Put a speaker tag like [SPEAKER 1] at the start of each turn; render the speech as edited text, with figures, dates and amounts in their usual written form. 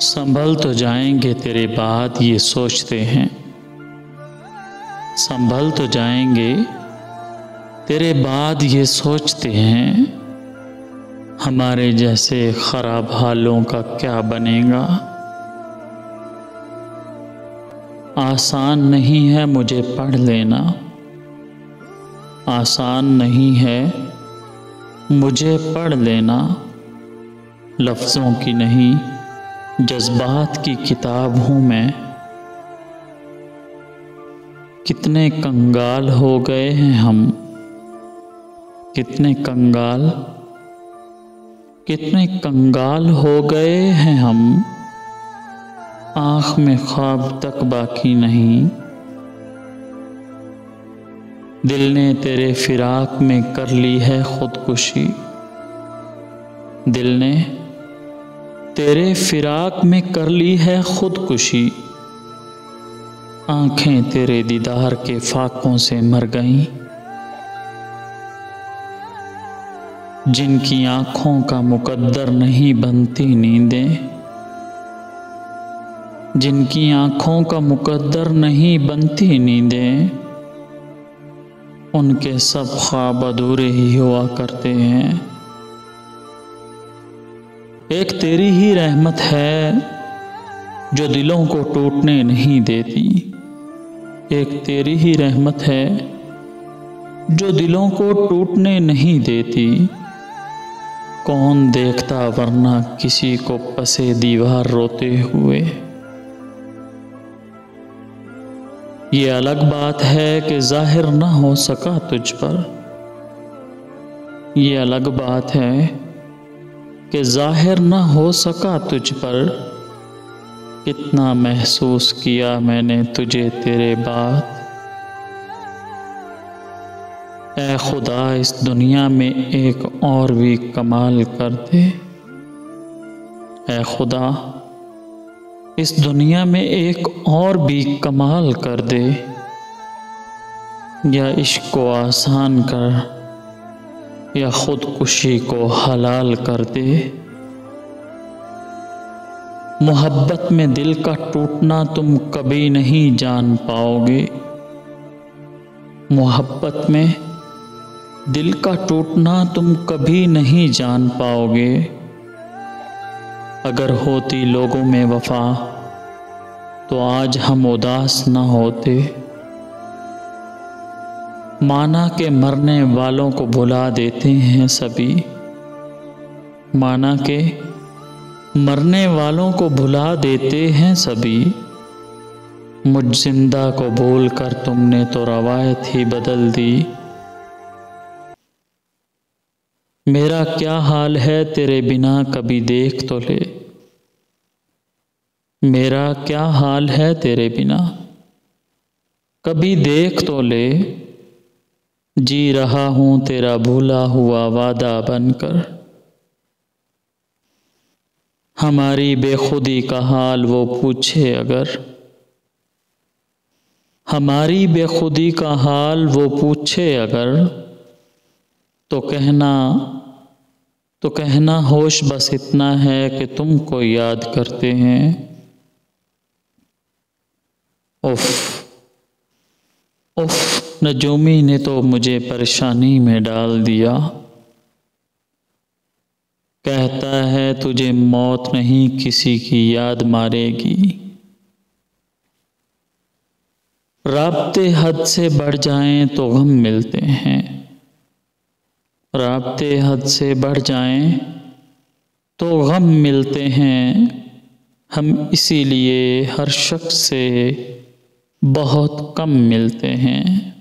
[SPEAKER 1] संभल तो जाएंगे तेरे बाद ये सोचते हैं, संभल तो जाएंगे तेरे बाद ये सोचते हैं, हमारे जैसे खराब हालों का क्या बनेगा। आसान नहीं है मुझे पढ़ लेना, आसान नहीं है मुझे पढ़ लेना। लफ्ज़ों की नहीं जज्बात की किताब हूँ मैं। कितने कंगाल हो गए हैं हम, कितने कंगाल हो गए हैं हम। आँख में ख्वाब तक बाकी नहीं। दिल ने तेरे फिराक में कर ली है खुदकुशी, दिल ने तेरे फिराक में कर ली है खुदकुशी। आंखें तेरे दीदार के फाकों से मर गईं। जिनकी आंखों का मुकद्दर नहीं बनती नींदें, जिनकी आंखों का मुकद्दर नहीं बनती नींदें, उनके सब ख्वाब अधूरे ही हुआ करते हैं। एक तेरी ही रहमत है जो दिलों को टूटने नहीं देती, एक तेरी ही रहमत है जो दिलों को टूटने नहीं देती। कौन देखता वरना किसी को पसे दीवार रोते हुए। ये अलग बात है कि जाहिर ना हो सका तुझ पर, ये अलग बात है कि जाहिर ना हो सका तुझ पर। कितना महसूस किया मैंने तुझे तेरे बाद। ऐ खुदा इस दुनिया में एक और भी कमाल कर दे, ऐ खुदा इस दुनिया में एक और भी कमाल कर दे। या इश्क को आसान कर या खुदकुशी को हलाल कर दे। मोहब्बत में दिल का टूटना तुम कभी नहीं जान पाओगे, मोहब्बत में दिल का टूटना तुम कभी नहीं जान पाओगे। अगर होती लोगों में वफा तो आज हम उदास न होते। माना के मरने वालों को भुला देते हैं सभी, माना के मरने वालों को भुला देते हैं सभी। मुझ जिंदा को भूल कर तुमने तो रवायत ही बदल दी। मेरा क्या हाल है तेरे बिना कभी देख तो ले, मेरा क्या हाल है तेरे बिना कभी देख तो ले। जी रहा हूँ तेरा भूला हुआ वादा बनकर। हमारी बेखुदी का हाल वो पूछे अगर, हमारी बेखुदी का हाल वो पूछे अगर, तो कहना होश बस इतना है कि तुमको याद करते हैं। उफ उफ नजूमी ने तो मुझे परेशानी में डाल दिया। कहता है तुझे मौत नहीं किसी की याद मारेगी। राब्ते हद से बढ़ जाएं तो गम मिलते हैं, राब्ते हद से बढ़ जाएं तो गम मिलते हैं। हम इसीलिए हर शख्स से बहुत कम मिलते हैं।